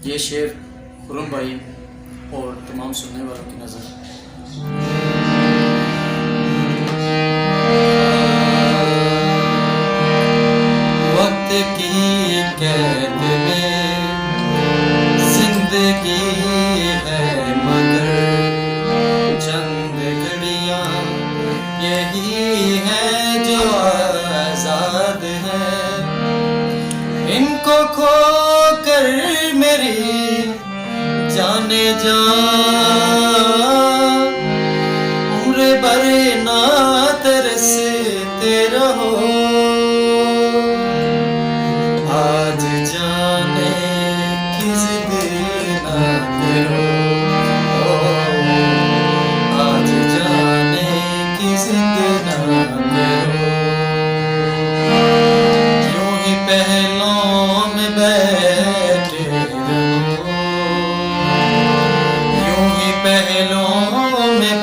ये शेर खुर्रम भाई और तमाम सुनने वालों की नज़र। वक्त की कैद में जिंदगी है मगर चंद घड़ियां यही है जो आजाद है। इनको खो कर मेरी जाने जा उम्र भर ना तरसते रहो। आज जाने की जिद ना करो, आज जाने की जिद ना करो। यूं ही पहलों में बैठे रहो, यूं ही पहलों में